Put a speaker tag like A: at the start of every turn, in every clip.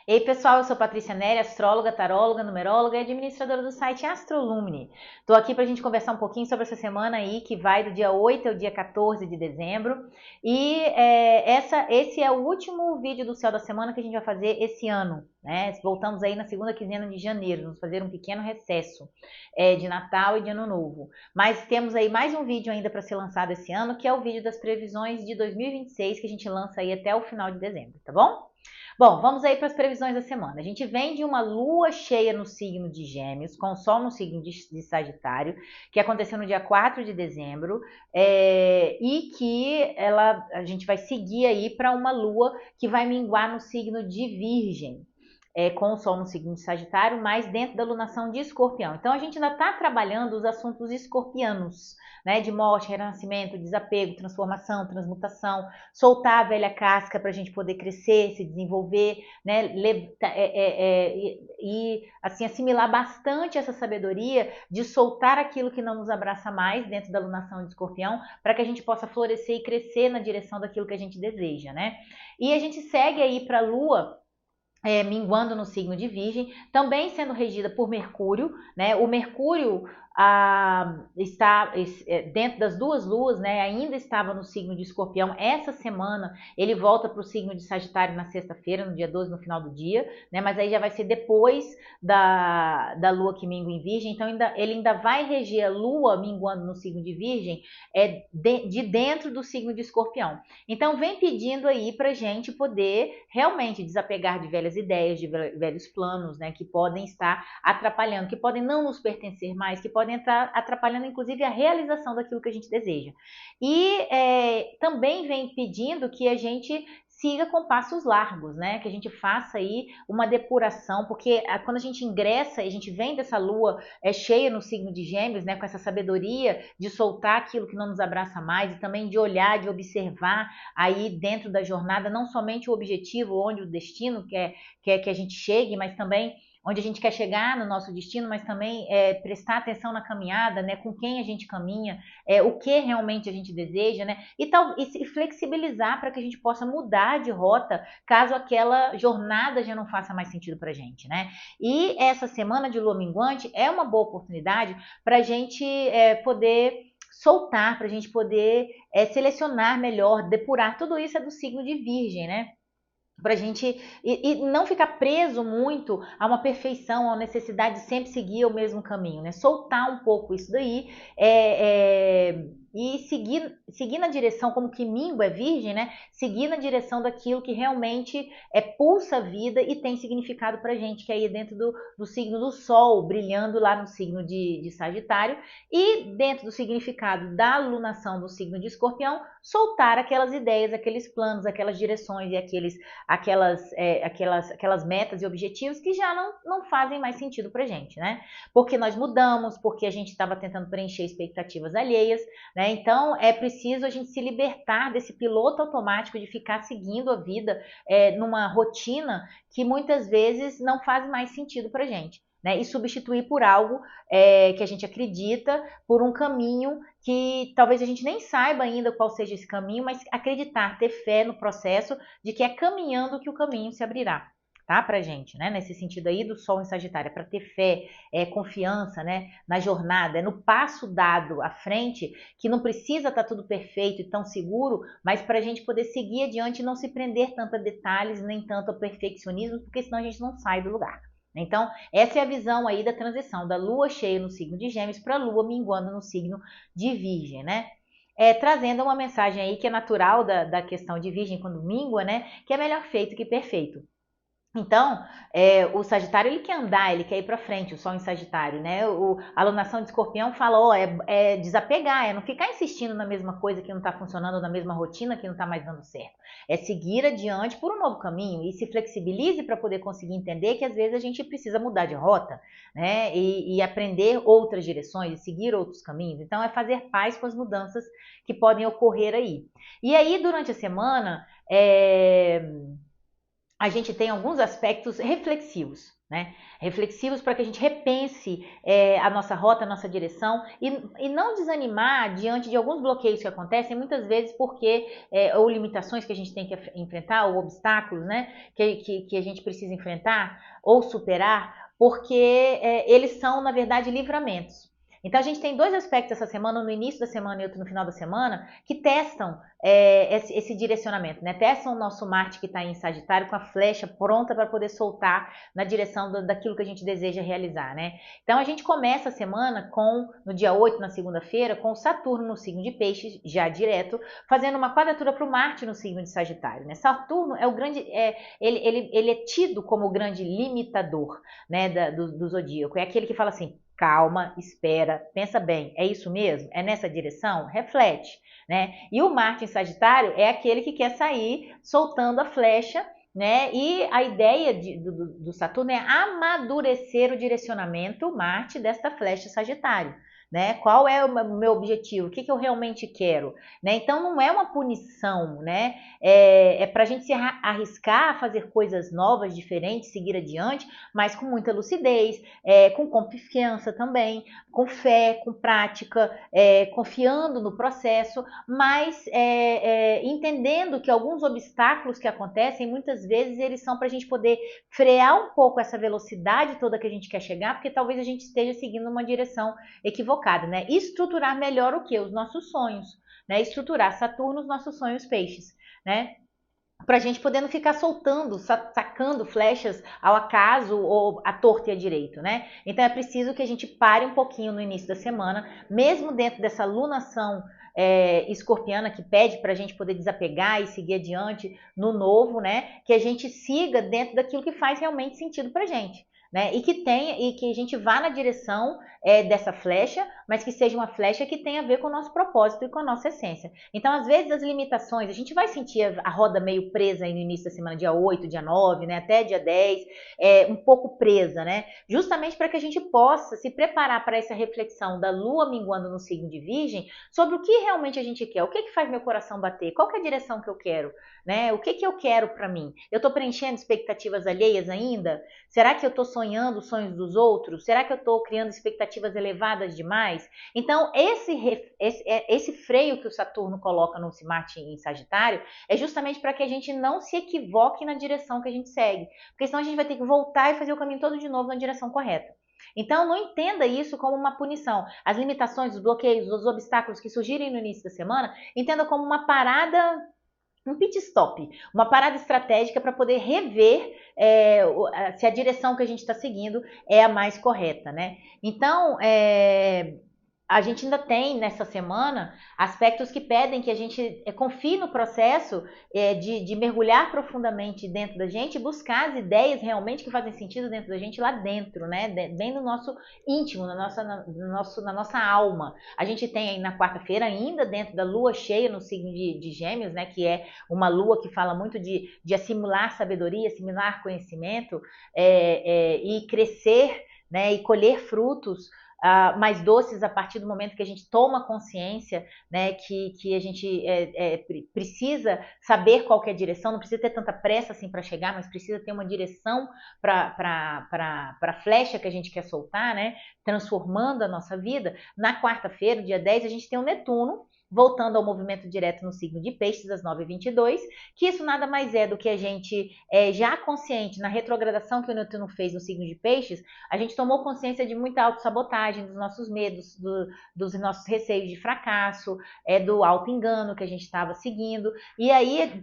A: E aí, pessoal, eu sou Patrícia Neri, astróloga, taróloga, numeróloga e administradora do site Astrolumine. Estou aqui para a gente conversar um pouquinho sobre essa semana aí, que vai do dia 8 ao dia 14 de dezembro. E esse é o último vídeo do Céu da Semana que a gente vai fazer esse ano, né? Voltamos aí na segunda quinzena de janeiro, vamos fazer um pequeno recesso de Natal e de Ano Novo. Mas temos aí mais um vídeo ainda para ser lançado esse ano, que é o vídeo das previsões de 2026, que a gente lança aí até o final de dezembro, tá bom? Bom, vamos aí para as previsões da semana. A gente vem de uma lua cheia no signo de Gêmeos, com o Sol no signo de Sagitário, que aconteceu no dia 4 de dezembro, e que a gente vai seguir aí para uma lua que vai minguar no signo de Virgem. Com o Sol no signo de Sagitário, mas dentro da lunação de Escorpião. Então a gente ainda está trabalhando os assuntos escorpianos, né? De morte, renascimento, desapego, transformação, transmutação, soltar a velha casca para a gente poder crescer, se desenvolver, né? E assim assimilar bastante essa sabedoria de soltar aquilo que não nos abraça mais dentro da lunação de Escorpião, para que a gente possa florescer e crescer na direção daquilo que a gente deseja, né? E a gente segue aí para a Lua minguando no signo de Virgem, também sendo regida por Mercúrio, né? O Mercúrio está dentro das duas luas, né? Ainda estava no signo de Escorpião. Essa semana ele volta para o signo de Sagitário na sexta-feira, no dia 12, no final do dia, né? Mas aí já vai ser depois da lua que mingua em Virgem, então ele ainda vai reger a lua minguando no signo de Virgem de dentro do signo de Escorpião. Então vem pedindo aí para gente poder realmente desapegar de velhas ideias, de velhos planos, né, que podem estar atrapalhando, que podem não nos pertencer mais, que podem estar atrapalhando inclusive a realização daquilo que a gente deseja. E também vem pedindo que a gente siga com passos largos, né? Que a gente faça aí uma depuração, porque quando a gente ingressa e a gente vem dessa lua cheia no signo de Gêmeos, né? Com essa sabedoria de soltar aquilo que não nos abraça mais e também de olhar, de observar aí dentro da jornada, não somente o objetivo, onde o destino quer que a gente chegue, mas também onde a gente quer chegar no nosso destino, mas também prestar atenção na caminhada, né, com quem a gente caminha, o que realmente a gente deseja, né, e se flexibilizar para que a gente possa mudar de rota caso aquela jornada já não faça mais sentido para a gente, né. E essa semana de lua minguante é uma boa oportunidade para a gente poder soltar, para a gente poder selecionar melhor, depurar. Tudo isso é do signo de Virgem, né? Para a gente e não ficar preso muito a uma perfeição, a uma necessidade de sempre seguir o mesmo caminho, né? Soltar um pouco isso daí e seguir na direção, como que Mingo é virgem, né? Seguir na direção daquilo que realmente pulsa a vida e tem significado para a gente, que é aí dentro do signo do Sol, brilhando lá no signo de Sagitário, e dentro do significado da alunação do signo de Escorpião, soltar aquelas ideias, aqueles planos, aquelas direções e aquelas metas e objetivos que já não fazem mais sentido pra gente, né? Porque nós mudamos, porque a gente estava tentando preencher expectativas alheias, né? Então é preciso a gente se libertar desse piloto automático de ficar seguindo a vida numa rotina que muitas vezes não faz mais sentido pra gente. Né, e substituir por algo que a gente acredita, por um caminho que talvez a gente nem saiba ainda qual seja esse caminho, mas acreditar, ter fé no processo de que é caminhando que o caminho se abrirá. Tá, pra gente, né? Nesse sentido aí do Sol em Sagitário, para ter fé, confiança, né? Na jornada, no passo dado à frente, que não precisa estar tudo perfeito e tão seguro, mas para a gente poder seguir adiante e não se prender tanto a detalhes, nem tanto a perfeccionismo, porque senão a gente não sai do lugar. Então, essa é a visão aí da transição da lua cheia no signo de Gêmeos para a lua minguando no signo de Virgem, né? Trazendo uma mensagem aí que é natural da questão de Virgem quando mingua, né? Que é melhor feito que perfeito. Então, o Sagitário ele quer andar, ele quer ir para frente, o Sol em Sagitário, né? A alunação de Escorpião fala, desapegar, não ficar insistindo na mesma coisa que não está funcionando, na mesma rotina que não está mais dando certo. É seguir adiante por um novo caminho e se flexibilize para poder conseguir entender que às vezes a gente precisa mudar de rota, né? E aprender outras direções, e seguir outros caminhos. Então, é fazer paz com as mudanças que podem ocorrer aí. E aí, durante a semana, a gente tem alguns aspectos reflexivos, né? Reflexivos para que a gente repense a nossa rota, a nossa direção e não desanimar diante de alguns bloqueios que acontecem, muitas vezes porque, ou limitações que a gente tem que enfrentar, ou obstáculos, né? Que a gente precisa enfrentar ou superar, porque eles são, na verdade, livramentos. Então a gente tem dois aspectos essa semana, um no início da semana e outro no final da semana, que testam esse direcionamento, né? Testam o nosso Marte que está em Sagitário com a flecha pronta para poder soltar na direção daquilo que a gente deseja realizar, né? Então a gente começa a semana no dia 8, na segunda-feira, com o Saturno no signo de Peixes, já direto, fazendo uma quadratura para o Marte no signo de Sagitário, né? Saturno é o grande, ele é tido como o grande limitador, né, do zodíaco. É aquele que fala assim: calma, espera, pensa bem, é isso mesmo? É nessa direção? Reflete, né? E o Marte em Sagitário é aquele que quer sair soltando a flecha, né? E a ideia do Saturno é amadurecer o direcionamento Marte desta flecha Sagitário. Né? Qual é o meu objetivo? O que eu realmente quero? Né? Então não é uma punição, né? É para a gente se arriscar a fazer coisas novas, diferentes, seguir adiante, mas com muita lucidez, com confiança também, com fé, com prática, confiando no processo, mas entendendo que alguns obstáculos que acontecem, muitas vezes eles são para a gente poder frear um pouco essa velocidade toda que a gente quer chegar, porque talvez a gente esteja seguindo uma direção equivocada, né? E estruturar melhor o que? Os nossos sonhos, né? Estruturar Saturno, os nossos sonhos peixes, né? Para a gente poder não ficar soltando, sacando flechas ao acaso ou à torta e à direito, né? Então é preciso que a gente pare um pouquinho no início da semana, mesmo dentro dessa lunação escorpiana que pede para a gente poder desapegar e seguir adiante no novo, né? Que a gente siga dentro daquilo que faz realmente sentido para a gente. Né? E que a gente vá na direção dessa flecha, mas que seja uma flecha que tenha a ver com o nosso propósito e com a nossa essência. Então, às vezes, as limitações, a gente vai sentir a roda meio presa aí no início da semana, dia 8, dia 9, né, até dia 10, um pouco presa, né? Justamente para que a gente possa se preparar para essa reflexão da Lua minguando no signo de Virgem sobre o que realmente a gente quer, o que faz meu coração bater, qual que é a direção que eu quero, né? O que eu quero para mim? Eu estou preenchendo expectativas alheias ainda? Será que eu estou sonhando os sonhos dos outros? Será que eu estou criando expectativas elevadas demais? Então, esse freio que o Saturno coloca no Marte em Sagitário é justamente para que a gente não se equivoque na direção que a gente segue. Porque senão a gente vai ter que voltar e fazer o caminho todo de novo na direção correta. Então, não entenda isso como uma punição. As limitações, os bloqueios, os obstáculos que surgirem no início da semana, entenda como uma parada, um pit stop, uma parada estratégica para poder rever se a direção que a gente está seguindo é a mais correta, né? Então, a gente ainda tem nessa semana aspectos que pedem que a gente confie no processo de mergulhar profundamente dentro da gente e buscar as ideias realmente que fazem sentido dentro da gente lá dentro, né? Bem no nosso íntimo, na nossa alma. A gente tem aí na quarta-feira, ainda dentro da lua cheia no signo de Gêmeos, né? Que é uma lua que fala muito de assimilar sabedoria, assimilar conhecimento e crescer, né? E colher frutos mais doces a partir do momento que a gente toma consciência, né, que a gente precisa saber qual que é a direção, não precisa ter tanta pressa assim para chegar, mas precisa ter uma direção para a flecha que a gente quer soltar, né, transformando a nossa vida. Na quarta-feira, dia 10, a gente tem o Netuno, voltando ao movimento direto no signo de Peixes, às 9h22, que isso nada mais é do que a gente, já consciente, na retrogradação que o Netuno fez no signo de Peixes, a gente tomou consciência de muita autossabotagem, dos nossos medos, dos nossos receios de fracasso, do auto-engano que a gente estava seguindo, e aí,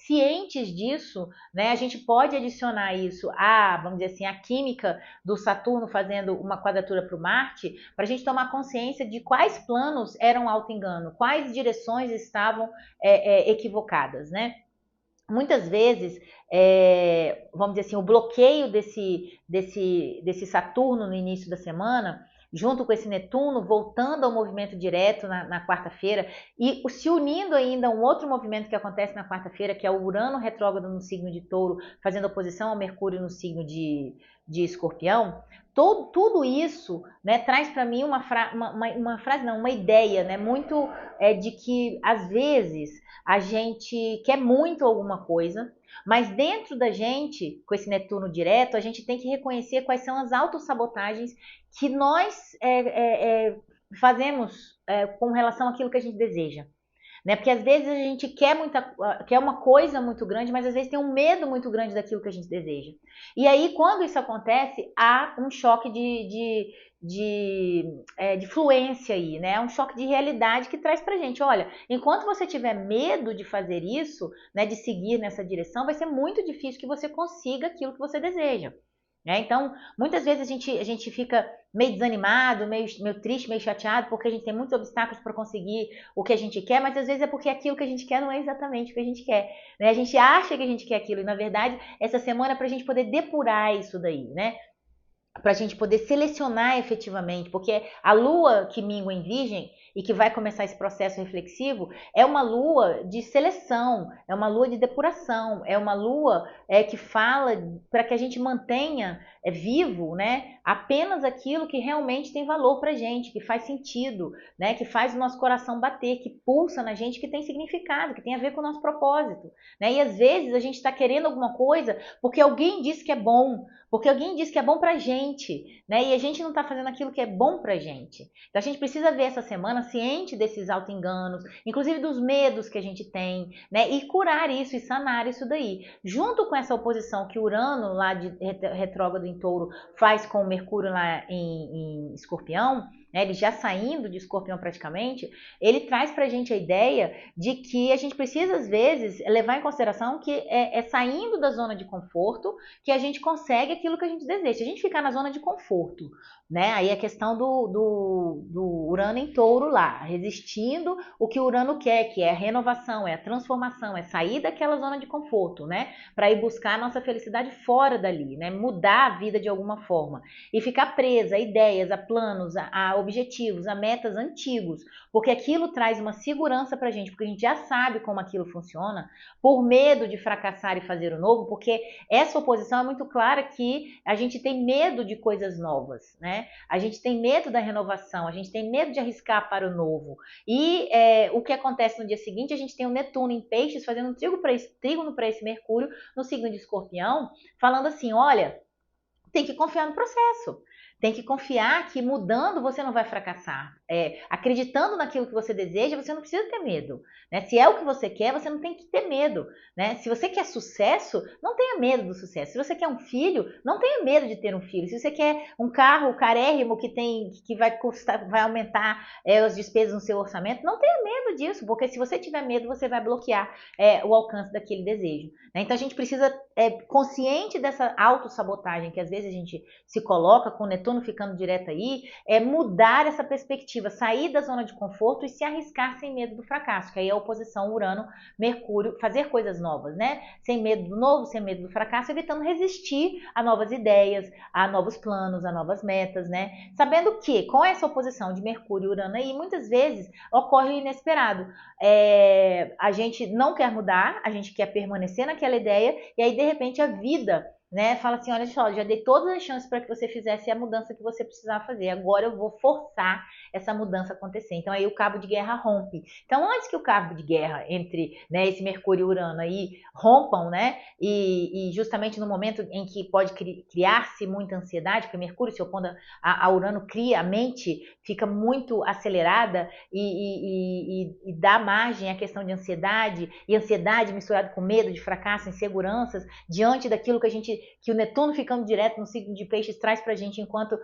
A: cientes disso, né, a gente pode adicionar isso vamos dizer assim, a química do Saturno fazendo uma quadratura para o Marte, para a gente tomar consciência de quais planos eram auto-engano, quais direções estavam equivocadas, né? Muitas vezes, vamos dizer assim, o bloqueio desse Saturno no início da semana, junto com esse Netuno, voltando ao movimento direto na quarta-feira, e se unindo ainda a um outro movimento que acontece na quarta-feira, que é o Urano retrógrado no signo de Touro, fazendo oposição ao Mercúrio no signo de Escorpião, tudo isso, né, traz para mim uma ideia, né, muito de que às vezes a gente quer muito alguma coisa, Mas dentro da gente, com esse Netuno direto, a gente tem que reconhecer quais são as autossabotagens que nós fazemos com relação àquilo que a gente deseja. Né? Porque às vezes a gente quer uma coisa muito grande, mas às vezes tem um medo muito grande daquilo que a gente deseja. E aí, quando isso acontece, há um choque de fluência aí, né? Um choque de realidade que traz pra gente, olha, enquanto você tiver medo de fazer isso, né, de seguir nessa direção, vai ser muito difícil que você consiga aquilo que você deseja. Então, muitas vezes a gente fica meio desanimado, meio triste, meio chateado, porque a gente tem muitos obstáculos para conseguir o que a gente quer, mas às vezes é porque aquilo que a gente quer não é exatamente o que a gente quer. Né? A gente acha que a gente quer aquilo, e na verdade, essa semana é para a gente poder depurar isso daí, né? Para a gente poder selecionar efetivamente, porque a lua que mingua em Virgem e que vai começar esse processo reflexivo é uma lua de seleção, é uma lua de depuração, é uma lua que fala para que a gente mantenha vivo, né, apenas aquilo que realmente tem valor para a gente, que faz sentido, né, que faz o nosso coração bater, que pulsa na gente, que tem significado, que tem a ver com o nosso propósito. Né? E às vezes a gente está querendo alguma coisa porque alguém disse que é bom, porque alguém disse que é bom pra gente, né? E a gente não tá fazendo aquilo que é bom pra gente. Então a gente precisa ver essa semana ciente desses auto-enganos, inclusive dos medos que a gente tem, né? E curar isso e sanar isso daí. Junto com essa oposição que Urano, lá de retrógrado em Touro, faz com o Mercúrio lá em Escorpião, né, ele já saindo de Escorpião praticamente, ele traz pra gente a ideia de que a gente precisa, às vezes, levar em consideração que é saindo da zona de conforto que a gente consegue aquilo que a gente deseja. Se a gente ficar na zona de conforto, né, aí a questão do Urano em Touro lá, resistindo o que o Urano quer, que é a renovação, é a transformação, é sair daquela zona de conforto, né, para ir buscar a nossa felicidade fora dali, né, mudar a vida de alguma forma. E ficar presa a ideias, a planos, a objetivos, a metas antigos, porque aquilo traz uma segurança pra gente, porque a gente já sabe como aquilo funciona, por medo de fracassar e fazer o novo, porque essa oposição é muito clara que a gente tem medo de coisas novas, né? A gente tem medo da renovação, a gente tem medo de arriscar para o novo. E o que acontece no dia seguinte, a gente tem o Netuno em Peixes fazendo um trígono para esse Mercúrio no signo de Escorpião, falando assim, olha, tem que confiar no processo. Tem que confiar que mudando você não vai fracassar. Acreditando naquilo que você deseja, você não precisa ter medo. Né? Se é o que você quer, você não tem que ter medo. Né? Se você quer sucesso, não tenha medo do sucesso. Se você quer um filho, não tenha medo de ter um filho. Se você quer um carro carérrimo que vai aumentar as despesas no seu orçamento, não tenha medo disso, porque se você tiver medo, você vai bloquear o alcance daquele desejo. Né? Então a gente precisa, consciente dessa autossabotagem que às vezes a gente se coloca com o Netuno ficando direto aí, mudar essa perspectiva, sair da zona de conforto e se arriscar sem medo do fracasso, que aí é a oposição Urano-Mercúrio, fazer coisas novas, né? Sem medo do novo, sem medo do fracasso, evitando resistir a novas ideias, a novos planos, a novas metas, né? Sabendo que com essa oposição de Mercúrio e Urano aí, muitas vezes ocorre o inesperado. A gente não quer mudar, a gente quer permanecer naquela ideia, e aí de repente a vida, né, fala assim, olha só, já dei todas as chances para que você fizesse a mudança que você precisava fazer, agora eu vou forçar essa mudança a acontecer. Então aí o cabo de guerra rompe. Então antes que o cabo de guerra entre, né, esse Mercúrio e Urano aí rompam, né, e justamente no momento em que pode criar-se muita ansiedade, porque Mercúrio se opondo a Urano cria, a mente fica muito acelerada e dá margem à questão de ansiedade, e ansiedade misturada com medo de fracasso, inseguranças, diante daquilo que o Netuno ficando direto no signo de Peixes traz pra gente enquanto...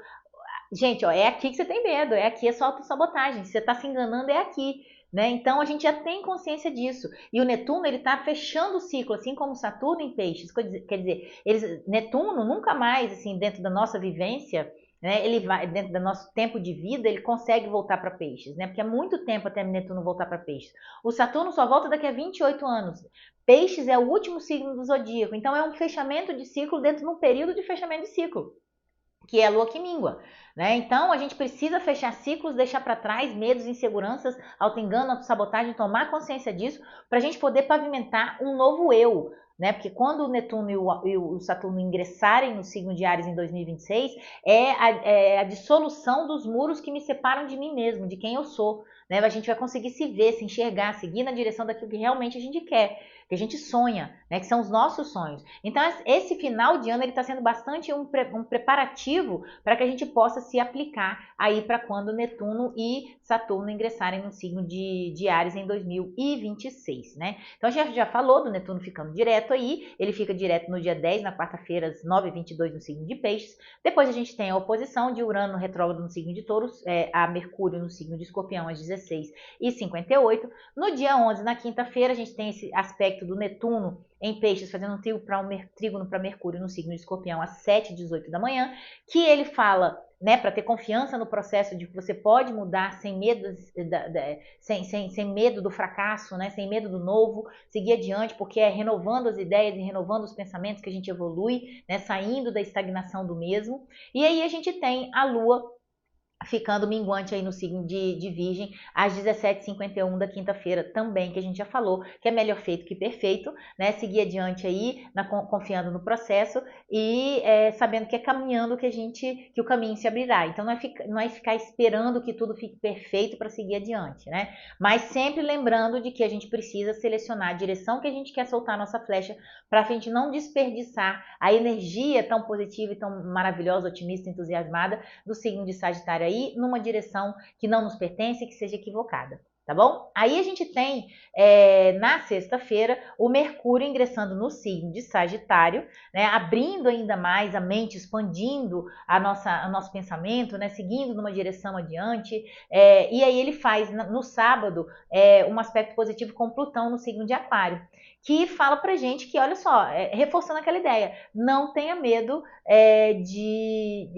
A: Gente, ó, é aqui que você tem medo, é aqui a sua autossabotagem, se você tá se enganando é aqui. Né? Então a gente já tem consciência disso. E o Netuno ele está fechando o ciclo, assim como Saturno em Peixes. Quer dizer, Netuno nunca mais, assim, dentro da nossa vivência, né, ele vai, dentro do nosso tempo de vida, ele consegue voltar para Peixes, né? Porque é muito tempo até Netuno voltar para Peixes. O Saturno só volta daqui a 28 anos. Peixes é o último signo do zodíaco, então é um fechamento de ciclo dentro de um período de fechamento de ciclo, que é a lua que mingua. Né? Então a gente precisa fechar ciclos, deixar para trás medos, inseguranças, auto-engano, auto-sabotagem, tomar consciência disso, para a gente poder pavimentar um novo eu. Né? Porque quando o Netuno e o Saturno ingressarem no signo de Áries em 2026, a dissolução dos muros que me separam de mim mesmo, de quem eu sou. Né? A gente vai conseguir se ver, se enxergar, seguir na direção daquilo que realmente a gente quer. que a gente sonha, né, que são os nossos sonhos. Então esse final de ano ele está sendo bastante um preparativo para que a gente possa se aplicar aí para quando Netuno e Saturno ingressarem no signo de Áries em 2026, né? Então a gente já falou do Netuno ficando direto aí, ele fica direto no dia 10, na quarta-feira, às 9h22 no signo de Peixes. Depois a gente tem a oposição de Urano retrógrado no signo de Touros, a Mercúrio no signo de Escorpião às 16h58. No dia 11, na quinta-feira, a gente tem esse aspecto do Netuno em Peixes, fazendo um trígono para Mercúrio no signo de Escorpião às 7h18 da manhã, que ele fala, né, para ter confiança no processo de que você pode mudar sem medo, sem medo do fracasso, né, sem medo do novo, seguir adiante, porque é renovando as ideias e renovando os pensamentos que a gente evolui, né, saindo da estagnação do mesmo. E aí a gente tem a Lua ficando minguante aí no signo de Virgem, às 17h51 da quinta-feira também, que a gente já falou, que é melhor feito que perfeito, né? Seguir adiante aí, confiando no processo e sabendo que é caminhando que o caminho se abrirá. Então não é ficar esperando que tudo fique perfeito para seguir adiante, né? Mas sempre lembrando de que a gente precisa selecionar a direção que a gente quer soltar a nossa flecha para a gente não desperdiçar a energia tão positiva e tão maravilhosa, otimista, entusiasmada do signo de Sagitário aí numa direção que não nos pertence e que seja equivocada, tá bom? Aí a gente tem, na sexta-feira, o Mercúrio ingressando no signo de Sagitário, né, abrindo ainda mais a mente, expandindo o nosso pensamento, né, seguindo numa direção adiante, e aí ele faz, no sábado, um aspecto positivo com Plutão no signo de Aquário, que fala pra gente que, olha só, reforçando aquela ideia, não tenha medo de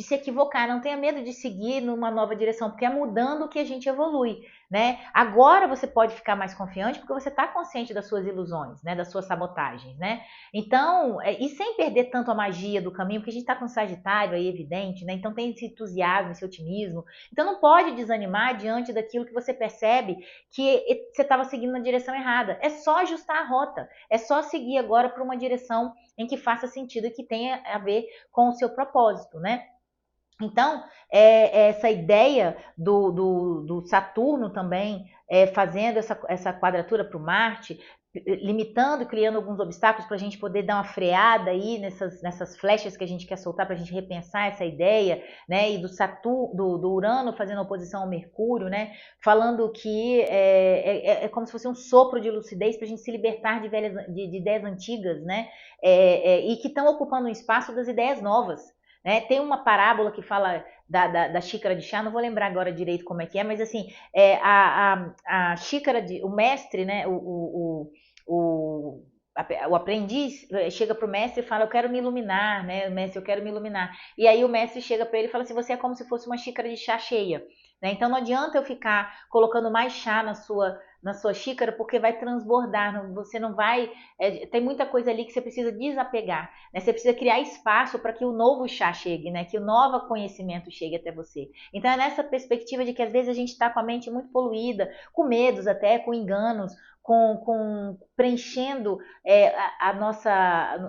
A: se equivocar, não tenha medo de seguir numa nova direção, porque é mudando que a gente evolui, né? Agora você pode ficar mais confiante porque você está consciente das suas ilusões, né? Das suas sabotagens, né? Então, e sem perder tanto a magia do caminho, porque a gente está com Sagitário aí evidente, né? Então tem esse entusiasmo, esse otimismo. Então não pode desanimar diante daquilo que você percebe que você estava seguindo na direção errada. É só ajustar a rota, é só seguir agora para uma direção em que faça sentido e que tenha a ver com o seu propósito, né? Então, essa ideia do Saturno também fazendo essa quadratura para o Marte, limitando, criando alguns obstáculos para a gente poder dar uma freada aí nessas flechas que a gente quer soltar, para a gente repensar essa ideia, né? E do Urano fazendo oposição ao Mercúrio, né? Falando que é como se fosse um sopro de lucidez para a gente se libertar de ideias antigas, né? E que estão ocupando um espaço das ideias novas. Né? Tem uma parábola que fala da xícara de chá, não vou lembrar agora direito como é que é, mas assim, a xícara o mestre, né, o aprendiz chega para o mestre e fala, eu quero me iluminar, né, mestre, eu quero me iluminar. E aí o mestre chega para ele e fala assim, você é como se fosse uma xícara de chá cheia. Né? Então não adianta eu ficar colocando mais chá na sua xícara, porque vai transbordar, você não vai... tem muita coisa ali que você precisa desapegar, né? Você precisa criar espaço para que o novo chá chegue, né? Que o novo conhecimento chegue até você. Então é nessa perspectiva de que às vezes a gente está com a mente muito poluída, com medos até, com enganos, preenchendo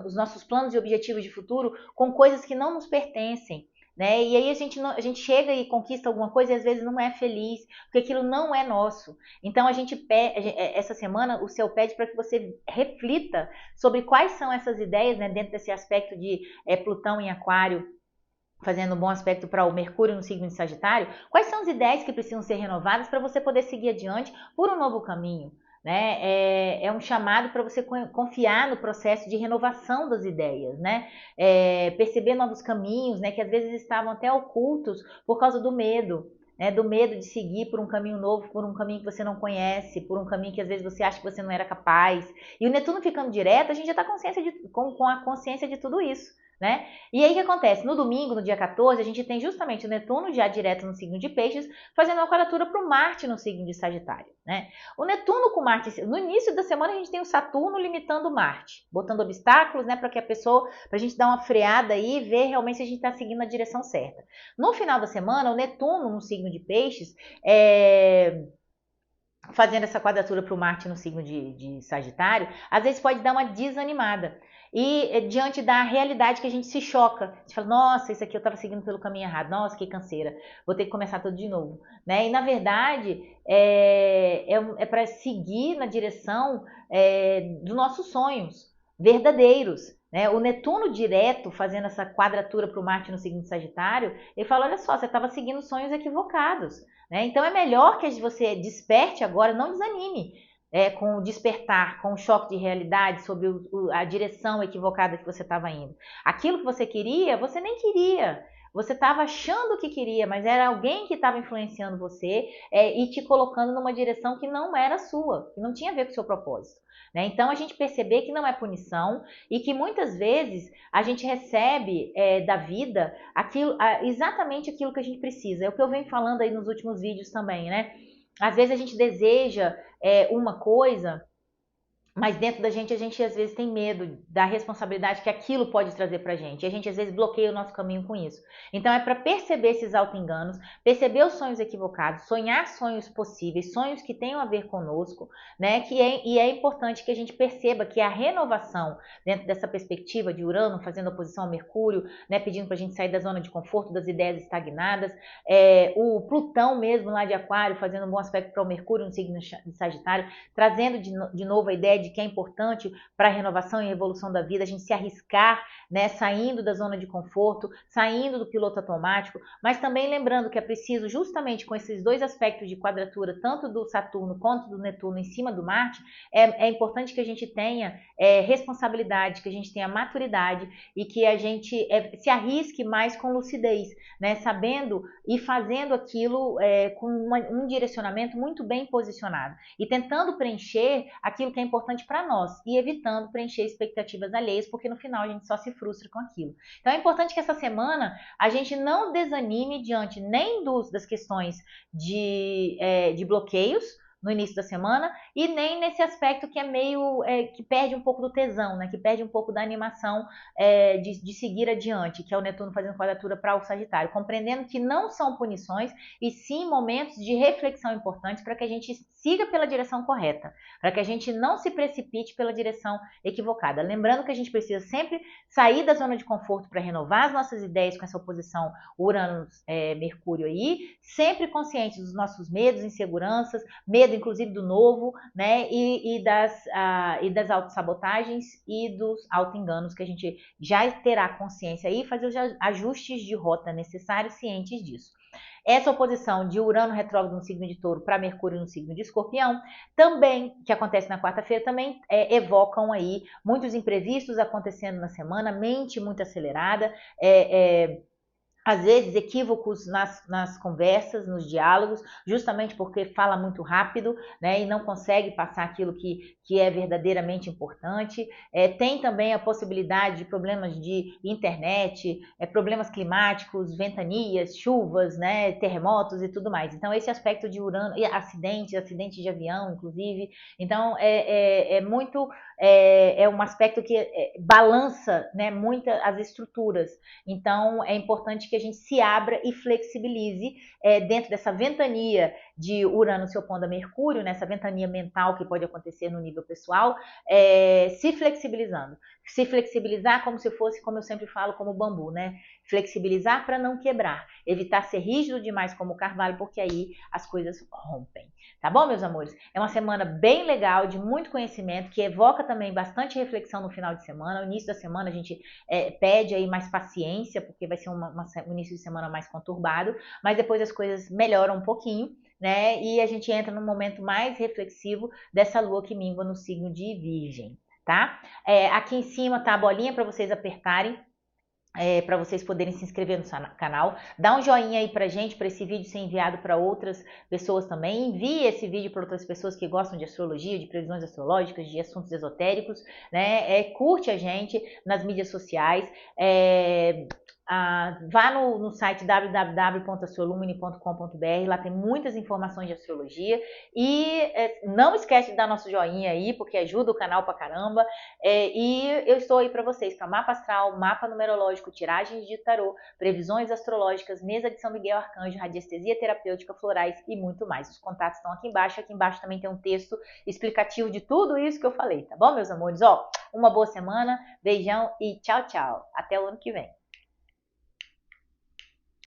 A: os nossos planos e objetivos de futuro com coisas que não nos pertencem. Né? E aí a gente chega e conquista alguma coisa e às vezes não é feliz, porque aquilo não é nosso. Então essa semana o céu pede para que você reflita sobre quais são essas ideias, né, dentro desse aspecto de Plutão em Aquário, fazendo um bom aspecto para o Mercúrio no signo de Sagitário. Quais são as ideias que precisam ser renovadas para você poder seguir adiante por um novo caminho? Né? É um chamado para você confiar no processo de renovação das ideias, né? Perceber novos caminhos, né? Que às vezes estavam até ocultos por causa do medo. Né, do medo de seguir por um caminho novo, por um caminho que você não conhece, por um caminho que às vezes você acha que você não era capaz. E o Netuno ficando direto, a gente já está com a consciência de tudo isso. Né? E aí o que acontece? No domingo, no dia 14, a gente tem justamente o Netuno já direto no signo de Peixes, fazendo uma quadratura para o Marte no signo de Sagitário. Né? O Netuno com Marte, no início da semana a gente tem o Saturno limitando Marte, botando obstáculos, né, para que para a gente dar uma freada aí e ver realmente se a gente está seguindo na direção certa. No final da semana, o Netuno no signo de Peixes, fazendo essa quadratura para o Marte no signo de Sagitário, às vezes pode dar uma desanimada. e diante da realidade que a gente se choca. A gente fala, nossa, isso aqui eu estava seguindo pelo caminho errado, nossa, que canseira, vou ter que começar tudo de novo. Né? E na verdade é para seguir na direção dos nossos sonhos verdadeiros. Né? O Netuno direto, fazendo essa quadratura para o Marte no signo de Sagitário, ele fala, olha só, você estava seguindo sonhos equivocados. Né? Então é melhor que você desperte agora, não desanime. Com o despertar, com o choque de realidade sobre a direção equivocada que você estava indo. Aquilo que você queria, você nem queria. Você estava achando que queria, mas era alguém que estava influenciando você e te colocando numa direção que não era sua, que não tinha a ver com o seu propósito. Né? Então, a gente perceber que não é punição e que muitas vezes a gente recebe da vida exatamente aquilo que a gente precisa. É o que eu venho falando aí nos últimos vídeos também, né? Às vezes a gente deseja uma coisa, mas dentro da gente, a gente às vezes tem medo da responsabilidade que aquilo pode trazer pra gente. E a gente às vezes bloqueia o nosso caminho com isso. Então é para perceber esses auto-enganos, perceber os sonhos equivocados, sonhar sonhos possíveis, sonhos que tenham a ver conosco, né? E é importante que a gente perceba que a renovação, dentro dessa perspectiva de Urano fazendo oposição ao Mercúrio, né? Pedindo pra gente sair da zona de conforto, das ideias estagnadas, o Plutão mesmo lá de Aquário fazendo um bom aspecto para o Mercúrio no signo de Sagitário, trazendo de novo a ideia de que é importante para a renovação e evolução da vida a gente se arriscar, né, saindo da zona de conforto, saindo do piloto automático, mas também lembrando que é preciso, justamente com esses dois aspectos de quadratura, tanto do Saturno quanto do Netuno em cima do Marte, é importante que a gente tenha responsabilidade, que a gente tenha maturidade e que a gente se arrisque mais com lucidez, né, sabendo e fazendo aquilo com um direcionamento muito bem posicionado e tentando preencher aquilo que é importante para nós e evitando preencher expectativas alheias, porque no final a gente só se frustra com aquilo. Então é importante que essa semana a gente não desanime diante nem das questões de bloqueios no início da semana e nem nesse aspecto que é meio que perde um pouco do tesão, né? Que perde um pouco da animação de seguir adiante, que é o Netuno fazendo quadratura para o Sagitário, compreendendo que não são punições e sim momentos de reflexão importantes para que a gente siga pela direção correta, para que a gente não se precipite pela direção equivocada. Lembrando que a gente precisa sempre sair da zona de conforto para renovar as nossas ideias com essa oposição Urano-Mercúrio aí, sempre conscientes dos nossos medos, inseguranças, medo inclusive do novo, né, e das autossabotagens e dos auto-enganos que a gente já terá consciência aí, fazer os ajustes de rota necessários, cientes disso. Essa oposição de Urano retrógrado no signo de Touro para Mercúrio no signo de Escorpião, também, que acontece na quarta-feira, também evocam aí muitos imprevistos acontecendo na semana, mente muito acelerada, às vezes equívocos nas conversas, nos diálogos, justamente porque fala muito rápido, né, e não consegue passar aquilo que é verdadeiramente importante. Tem também a possibilidade de problemas de internet, problemas climáticos, ventanias, chuvas, né, terremotos e tudo mais. Então esse aspecto de Urano, e acidente de avião, inclusive. Então é um aspecto que balança, né, muito as estruturas. Então é importante que a gente se abra e flexibilize dentro dessa ventania de Urano se opondo a Mercúrio, nessa ventania mental que pode acontecer no nível pessoal, se flexibilizando. Se flexibilizar como se fosse, como eu sempre falo, como bambu, né? Flexibilizar para não quebrar. Evitar ser rígido demais como o carvalho, porque aí as coisas rompem. Tá bom, meus amores? É uma semana bem legal, de muito conhecimento, que evoca também bastante reflexão no final de semana. No início da semana a gente pede aí mais paciência, porque vai ser um início de semana mais conturbado, mas depois as coisas melhoram um pouquinho, né? E a gente entra num momento mais reflexivo dessa lua que mingua no signo de Virgem, tá? Aqui em cima tá a bolinha para vocês apertarem, para vocês poderem se inscrever no canal. Dá um joinha aí pra gente, para esse vídeo ser enviado para outras pessoas também. Envie esse vídeo para outras pessoas que gostam de astrologia, de previsões astrológicas, de assuntos esotéricos, né? Curte a gente nas mídias sociais. Vá no site www.astrolumine.com.br, lá tem muitas informações de astrologia e não esquece de dar nosso joinha aí, porque ajuda o canal pra caramba. E eu estou aí para vocês, para mapa astral, mapa numerológico, tiragens de tarô, previsões astrológicas, mesa de São Miguel Arcanjo, radiestesia terapêutica, florais e muito mais. Os contatos estão aqui embaixo. Aqui embaixo também tem um texto explicativo de tudo isso que eu falei, tá bom, meus amores? Ó, uma boa semana, beijão e tchau, tchau. Até o ano que vem.